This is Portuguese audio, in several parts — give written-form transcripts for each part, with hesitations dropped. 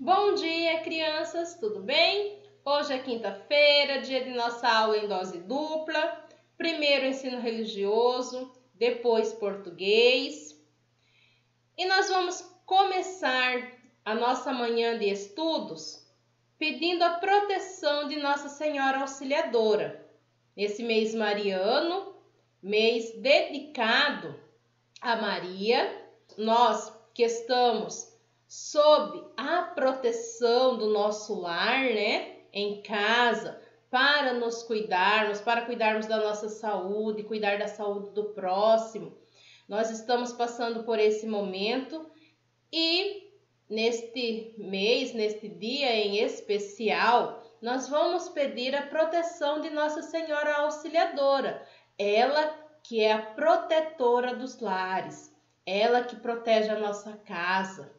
Bom dia, crianças, tudo bem? Hoje é quinta-feira, dia de nossa aula em dose dupla. Primeiro ensino religioso, depois português. E nós vamos começar a nossa manhã de estudos pedindo a proteção de Nossa Senhora Auxiliadora. Nesse mês mariano, mês dedicado a Maria, nós que estamos sob a proteção do nosso lar, em casa, para nos cuidarmos, para cuidarmos da nossa saúde, cuidar da saúde do próximo. Nós estamos passando por esse momento e neste mês, neste dia em especial, nós vamos pedir a proteção de Nossa Senhora Auxiliadora, ela que é a protetora dos lares, ela que protege a nossa casa.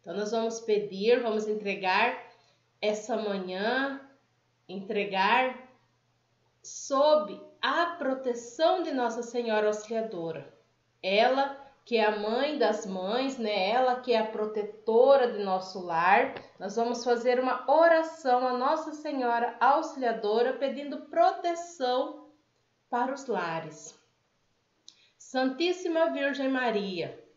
Então, nós vamos pedir, vamos entregar essa manhã, entregar sob a proteção de Nossa Senhora Auxiliadora. Ela que é a mãe das mães, Ela que é a protetora de nosso lar. Nós vamos fazer uma oração a Nossa Senhora Auxiliadora pedindo proteção para os lares. Santíssima Virgem Maria,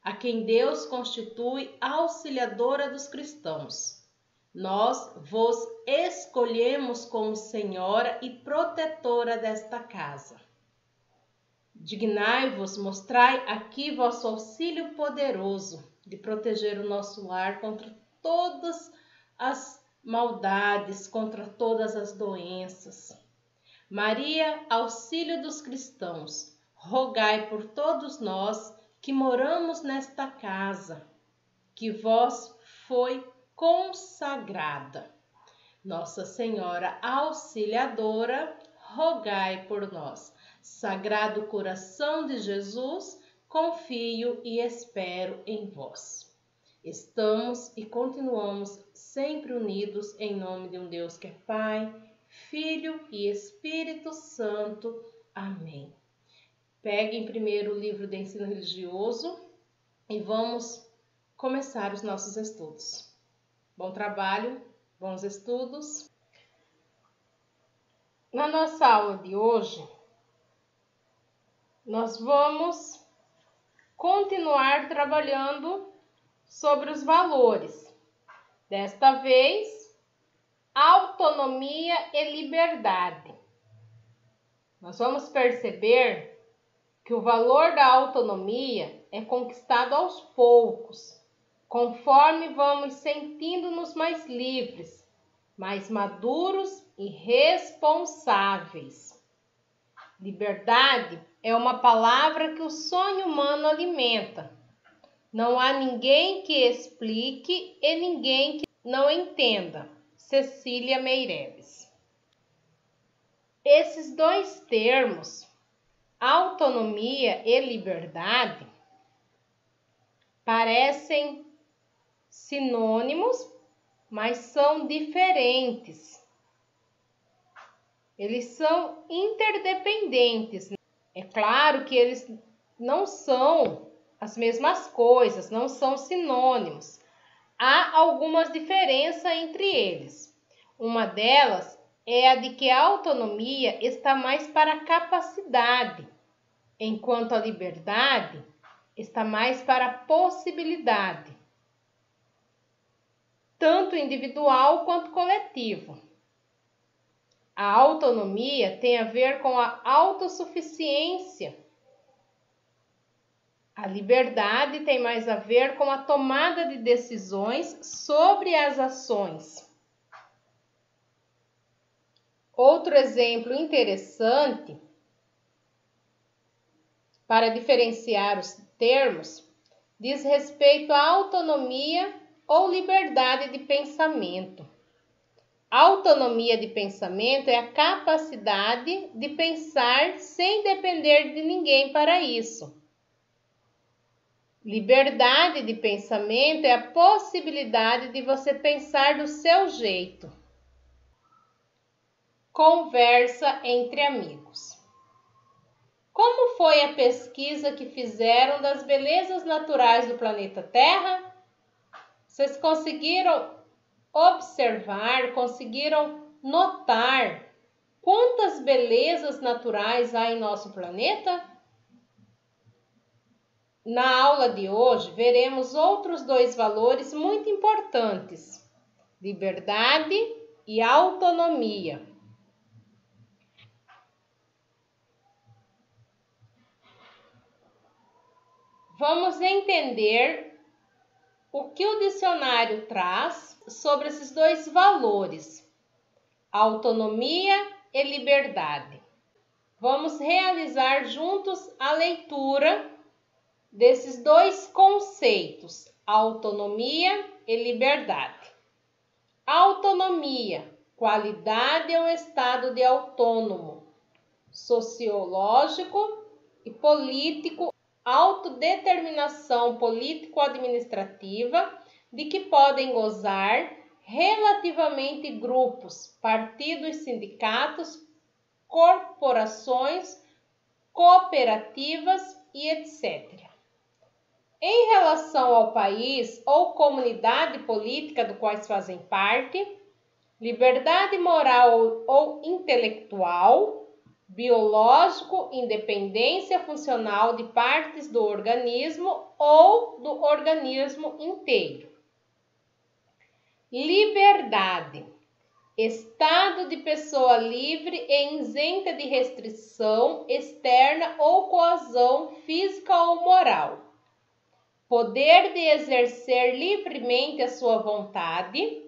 a quem Deus constitui auxiliadora dos cristãos, nós vos escolhemos como Senhora e protetora desta casa. Dignai-vos, mostrai aqui vosso auxílio poderoso de proteger o nosso lar contra todas as maldades, contra todas as doenças. Maria, auxílio dos cristãos, rogai por todos nós que moramos nesta casa, que vós foi consagrada. Nossa Senhora Auxiliadora, rogai por nós. Sagrado coração de Jesus, confio e espero em vós. Estamos e continuamos sempre unidos em nome de um Deus que é Pai, Filho e Espírito Santo. Amém. Peguem primeiro o livro de ensino religioso e vamos começar os nossos estudos. Bom trabalho, bons estudos. Na nossa aula de hoje, nós vamos continuar trabalhando sobre os valores. Desta vez, autonomia e liberdade. Nós vamos perceber que o valor da autonomia é conquistado aos poucos, conforme vamos sentindo-nos mais livres, mais maduros e responsáveis. Liberdade é uma palavra que o sonho humano alimenta. Não há ninguém que explique e ninguém que não entenda. Cecília Meirelles. Esses dois termos, autonomia e liberdade, parecem sinônimos, mas são diferentes. Eles são interdependentes. É claro que eles não são as mesmas coisas, não são sinônimos. Há algumas diferenças entre eles. Uma delas é a de que a autonomia está mais para a capacidade, enquanto a liberdade está mais para a possibilidade, tanto individual quanto coletivo. A autonomia tem a ver com a autossuficiência. A liberdade tem mais a ver com a tomada de decisões sobre as ações. Outro exemplo interessante para diferenciar os termos diz respeito à autonomia ou liberdade de pensamento. Autonomia de pensamento é a capacidade de pensar sem depender de ninguém para isso. Liberdade de pensamento é a possibilidade de você pensar do seu jeito. Conversa entre amigos. Como foi a pesquisa que fizeram das belezas naturais do planeta Terra? Vocês conseguiram observar, conseguiram notar quantas belezas naturais há em nosso planeta? Na aula de hoje, veremos outros dois valores muito importantes: liberdade e autonomia. Vamos entender o que o dicionário traz sobre esses dois valores, autonomia e liberdade. Vamos realizar juntos a leitura desses dois conceitos, autonomia e liberdade. Autonomia, qualidade ou estado de autônomo, sociológico e político, autodeterminação político-administrativa de que podem gozar relativamente grupos, partidos, sindicatos, corporações, cooperativas e etc. Em relação ao país ou comunidade política do quais fazem parte, liberdade moral ou intelectual, biológico, independência funcional de partes do organismo ou do organismo inteiro. Liberdade, estado de pessoa livre e isenta de restrição externa ou coação física ou moral. Poder de exercer livremente a sua vontade,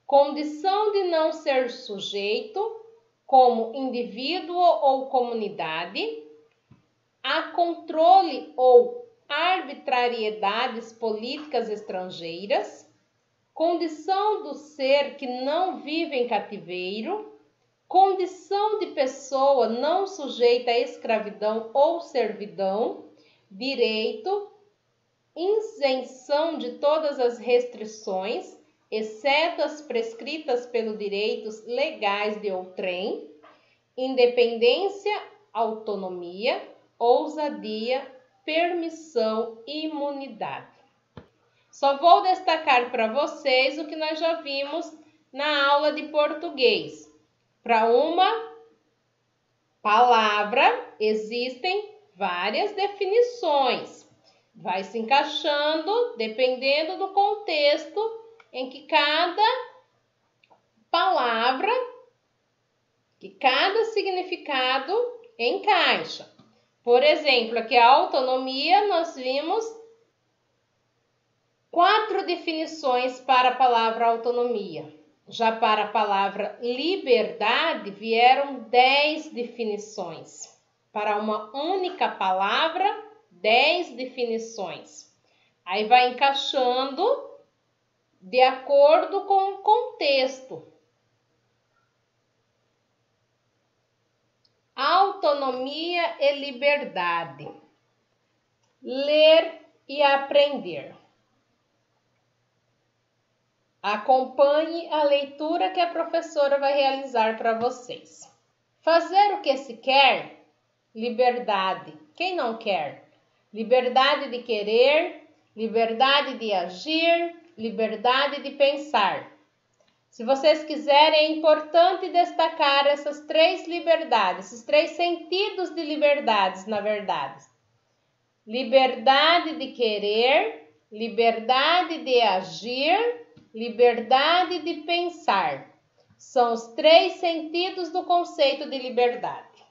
condição de não ser sujeito, como indivíduo ou comunidade, a controle ou arbitrariedades políticas estrangeiras, condição do ser que não vive em cativeiro, condição de pessoa não sujeita à escravidão ou servidão, direito, isenção de todas as restrições, exceto as prescritas pelos direitos legais de outrem, independência, autonomia, ousadia, permissão e imunidade. Só vou destacar para vocês o que nós já vimos na aula de português. Para uma palavra existem várias definições. Vai se encaixando dependendo do contexto em que cada palavra, que cada significado encaixa. Por exemplo, aqui a autonomia, nós vimos 4 definições para a palavra autonomia. Já para a palavra liberdade, vieram 10 definições. Para uma única palavra, 10 definições. Aí vai encaixando de acordo com o contexto. Autonomia e liberdade. Ler e aprender. Acompanhe a leitura que a professora vai realizar para vocês. Fazer o que se quer? Liberdade. Quem não quer? Liberdade de querer, liberdade de agir, liberdade de pensar. Se vocês quiserem, é importante destacar essas 3 liberdades, esses 3 sentidos de liberdades, na verdade. Liberdade de querer, liberdade de agir, liberdade de pensar. São os 3 sentidos do conceito de liberdade.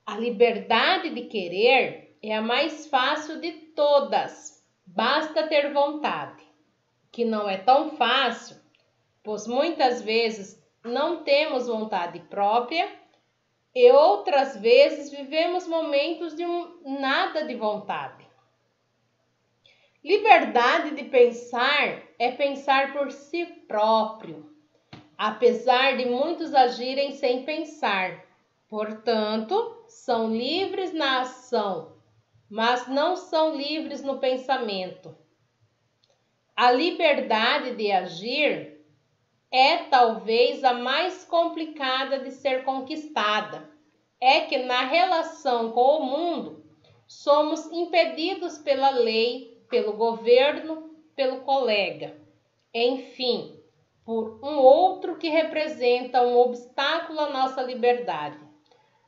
A liberdade de querer é a mais fácil de todas. Basta ter vontade, que não é tão fácil, pois muitas vezes não temos vontade própria e outras vezes vivemos momentos de nada de vontade. Liberdade de pensar é pensar por si próprio, apesar de muitos agirem sem pensar. Portanto, são livres na ação, mas não são livres no pensamento. A liberdade de agir é talvez a mais complicada de ser conquistada. É que na relação com o mundo, somos impedidos pela lei, pelo governo, pelo colega. Enfim, por um outro que representa um obstáculo à nossa liberdade.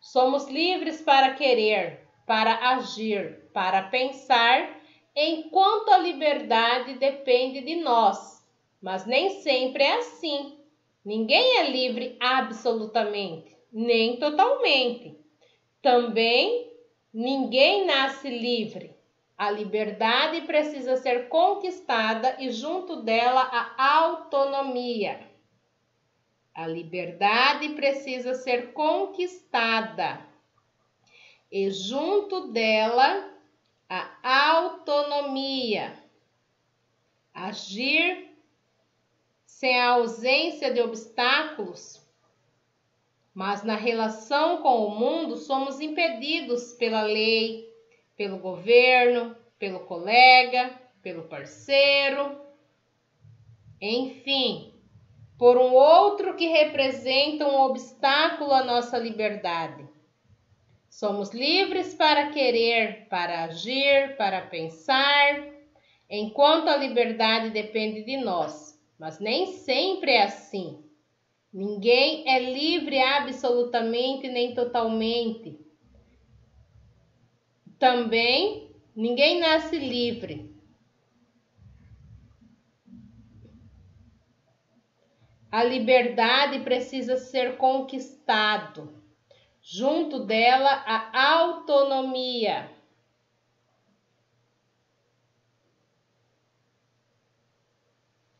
Somos livres para querer, para agir, para pensar, enquanto a liberdade depende de nós. Mas nem sempre é assim. Ninguém é livre absolutamente, nem totalmente. Também ninguém nasce livre. A liberdade precisa ser conquistada e junto dela a autonomia. A liberdade precisa ser conquistada e junto dela a autonomia. Agir sem a ausência de obstáculos, mas na relação com o mundo somos impedidos pela lei, pelo governo, pelo colega, pelo parceiro, enfim, por um outro que representa um obstáculo à nossa liberdade. Somos livres para querer, para agir, para pensar, enquanto a liberdade depende de nós, mas nem sempre é assim. Ninguém é livre absolutamente nem totalmente. Também ninguém nasce livre. A liberdade precisa ser conquistado. Junto dela a autonomia.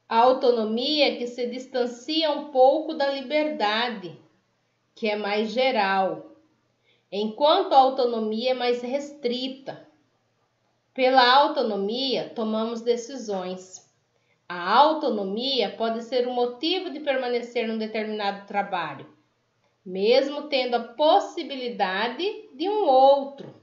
A autonomia que se distancia um pouco da liberdade, que é mais geral, enquanto a autonomia é mais restrita. Pela autonomia, tomamos decisões. A autonomia pode ser um motivo de permanecer num determinado trabalho, mesmo tendo a possibilidade de um outro.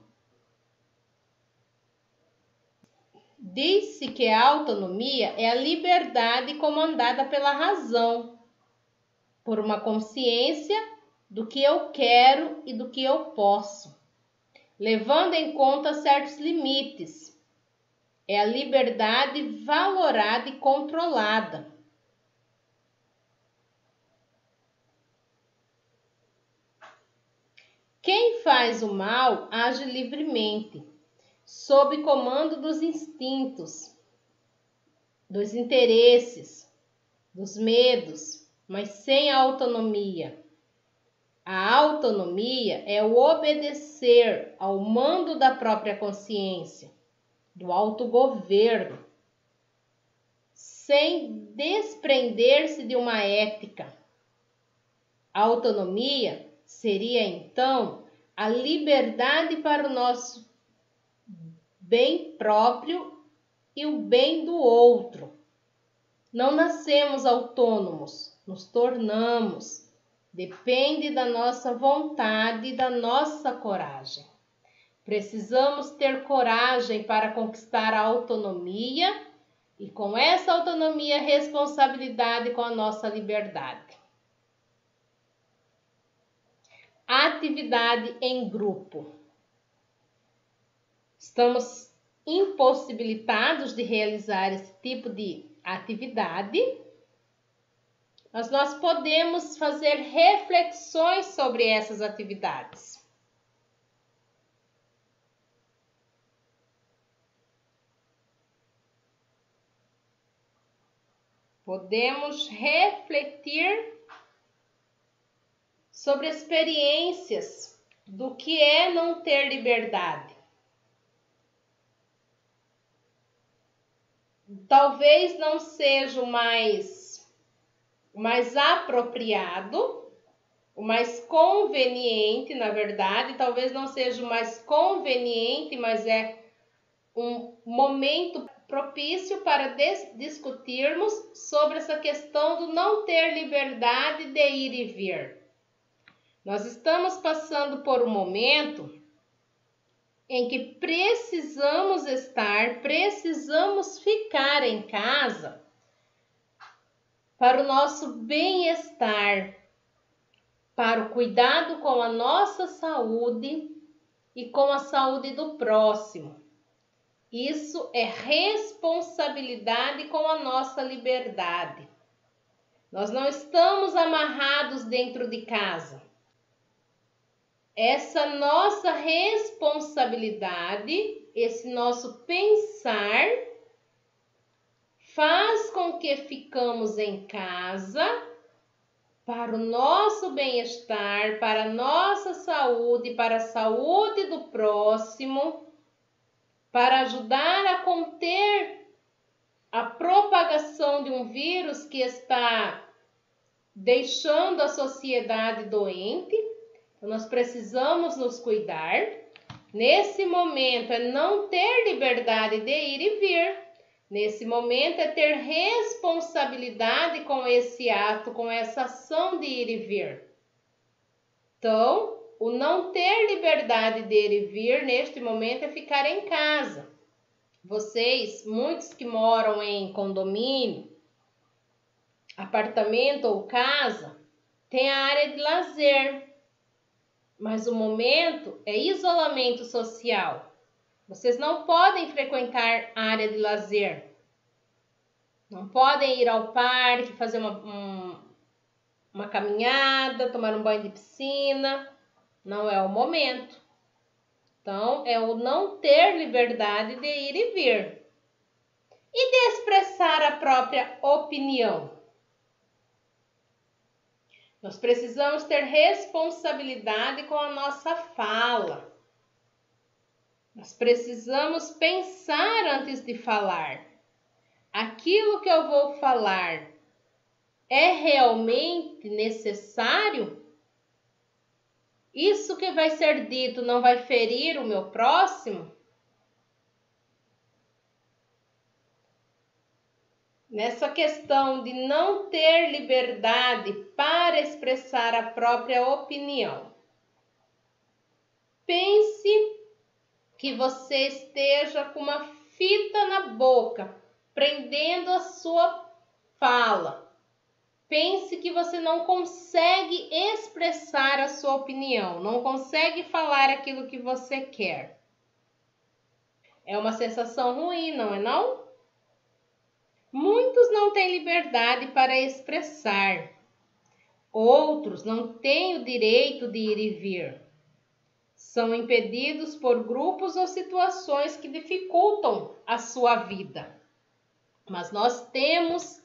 Diz-se que a autonomia é a liberdade comandada pela razão, por uma consciência do que eu quero e do que eu posso, levando em conta certos limites. É a liberdade valorada e controlada. Quem faz o mal age livremente, sob comando dos instintos, dos interesses, dos medos, mas sem autonomia. A autonomia é o obedecer ao mando da própria consciência, do autogoverno, sem desprender-se de uma ética. A autonomia seria, então, a liberdade para o nosso bem próprio e o bem do outro. Não nascemos autônomos, nos tornamos. Depende da nossa vontade e da nossa coragem. Precisamos ter coragem para conquistar a autonomia e, com essa autonomia, responsabilidade com a nossa liberdade. Atividade em grupo. Estamos impossibilitados de realizar esse tipo de atividade, mas nós podemos fazer reflexões sobre essas atividades. Podemos refletir sobre experiências do que é não ter liberdade. Talvez não seja o mais apropriado, o mais conveniente, na verdade, talvez não seja o mais conveniente, mas é um momento propício para discutirmos sobre essa questão do não ter liberdade de ir e vir. Nós estamos passando por um momento em que precisamos ficar em casa para o nosso bem-estar, para o cuidado com a nossa saúde e com a saúde do próximo. Isso é responsabilidade com a nossa liberdade. Nós não estamos amarrados dentro de casa. Essa nossa responsabilidade, esse nosso pensar, faz com que ficamos em casa para o nosso bem-estar, para a nossa saúde, para a saúde do próximo, para ajudar a conter a propagação de um vírus que está deixando a sociedade doente. Então, nós precisamos nos cuidar. Nesse momento é não ter liberdade de ir e vir. Nesse momento é ter responsabilidade com esse ato, com essa ação de ir e vir. Então, o não ter liberdade de ir e vir neste momento é ficar em casa. Vocês, muitos que moram em condomínio, apartamento ou casa, tem a área de lazer. Mas o momento é isolamento social. Vocês não podem frequentar a área de lazer. Não podem ir ao parque, fazer uma caminhada, tomar um banho de piscina. Não é o momento. Então, é o não ter liberdade de ir e vir. E de expressar a própria opinião. Nós precisamos ter responsabilidade com a nossa fala. Nós precisamos pensar antes de falar. Aquilo que eu vou falar é realmente necessário? Isso que vai ser dito não vai ferir o meu próximo? Nessa questão de não ter liberdade para expressar a própria opinião, pense que você esteja com uma fita na boca, prendendo a sua fala. Pense que você não consegue expressar a sua opinião, não consegue falar aquilo que você quer. É uma sensação ruim, não é não? Muitos não têm liberdade para expressar. Outros não têm o direito de ir e vir. São impedidos por grupos ou situações que dificultam a sua vida. Mas nós temos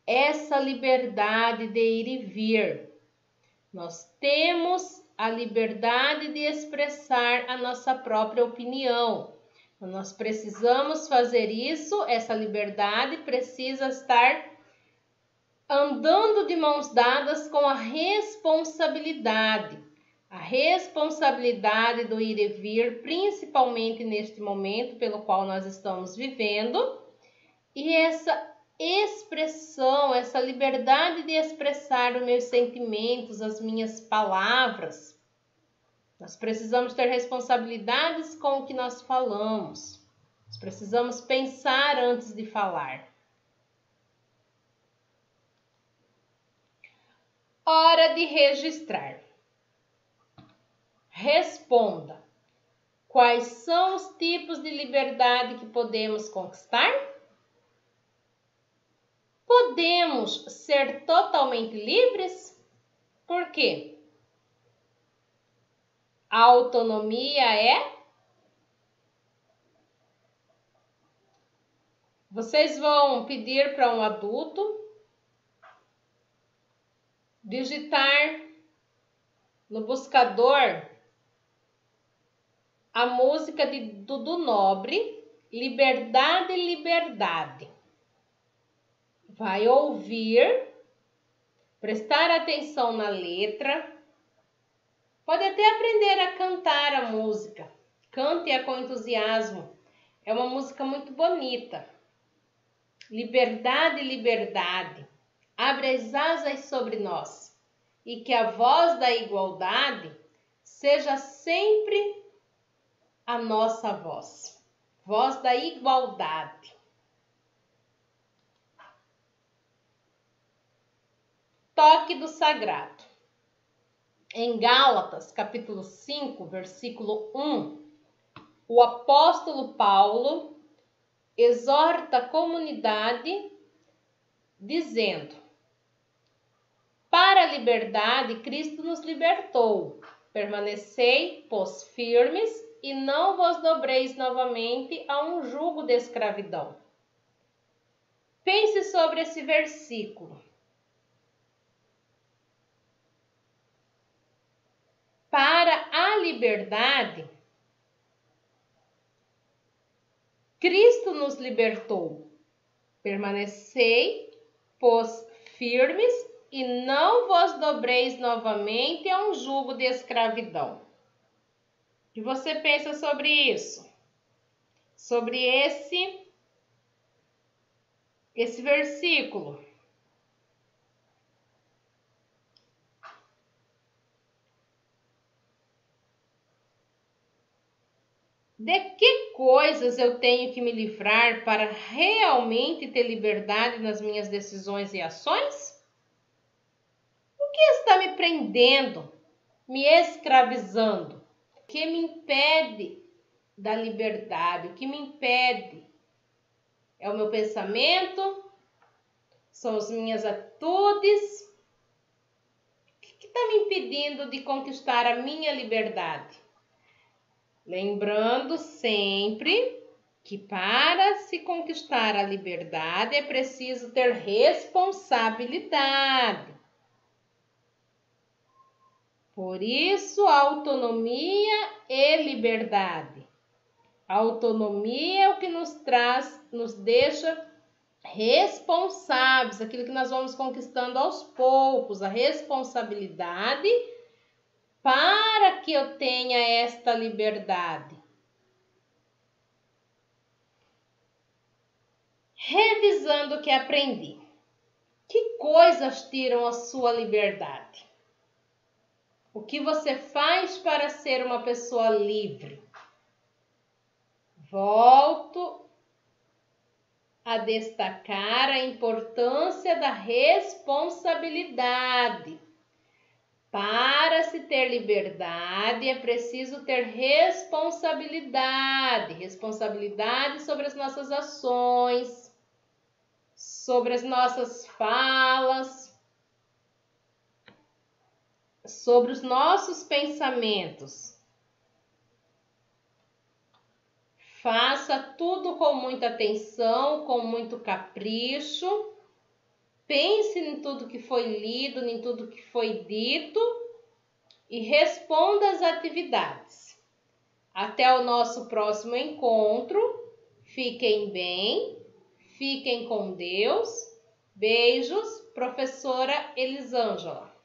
essa liberdade de ir e vir. Nós temos a liberdade de expressar a nossa própria opinião. Nós precisamos fazer isso, essa liberdade precisa estar andando de mãos dadas com a responsabilidade. A responsabilidade do ir e vir, principalmente neste momento pelo qual nós estamos vivendo, e essa expressão, essa liberdade de expressar os meus sentimentos, as minhas palavras. Nós precisamos ter responsabilidades com o que nós falamos. Nós precisamos pensar antes de falar. Hora de registrar. Responda. Quais são os tipos de liberdade que podemos conquistar? Podemos ser totalmente livres? Por quê? A autonomia é? Vocês vão pedir para um adulto digitar no buscador a música de Dudu Nobre, Liberdade, Liberdade. Vai ouvir, prestar atenção na letra, pode até aprender a cantar a música. Cante-a com entusiasmo. É uma música muito bonita. Liberdade, liberdade. Abre as asas sobre nós. E que a voz da igualdade seja sempre a nossa voz. Voz da igualdade. Toque do sagrado. Em Gálatas, capítulo 5, versículo 1, o apóstolo Paulo exorta a comunidade dizendo: para a liberdade Cristo nos libertou. Permanecei, pois, firmes e não vos dobreis novamente a um jugo de escravidão. Pense sobre esse versículo. Para a liberdade, Cristo nos libertou. Permanecei, pois, firmes e não vos dobreis novamente a um jugo de escravidão. O que você pensa sobre isso? Sobre esse versículo? De que coisas eu tenho que me livrar para realmente ter liberdade nas minhas decisões e ações? O que está me prendendo, me escravizando? O que me impede da liberdade? O que me impede? É o meu pensamento? São as minhas atitudes? O que está me impedindo de conquistar a minha liberdade? Lembrando sempre que para se conquistar a liberdade é preciso ter responsabilidade. Por isso, autonomia e liberdade. A autonomia é o que nos deixa responsáveis, aquilo que nós vamos conquistando aos poucos, a responsabilidade para que eu tenha esta liberdade. Revisando o que aprendi. Que coisas tiram a sua liberdade? O que você faz para ser uma pessoa livre? Volto a destacar a importância da responsabilidade. Para se ter liberdade, é preciso ter responsabilidade. Responsabilidade sobre as nossas ações, sobre as nossas falas, sobre os nossos pensamentos. Faça tudo com muita atenção, com muito capricho. Pense em tudo que foi lido, em tudo que foi dito e responda às atividades. Até o nosso próximo encontro. Fiquem bem, fiquem com Deus. Beijos, professora Elisângela.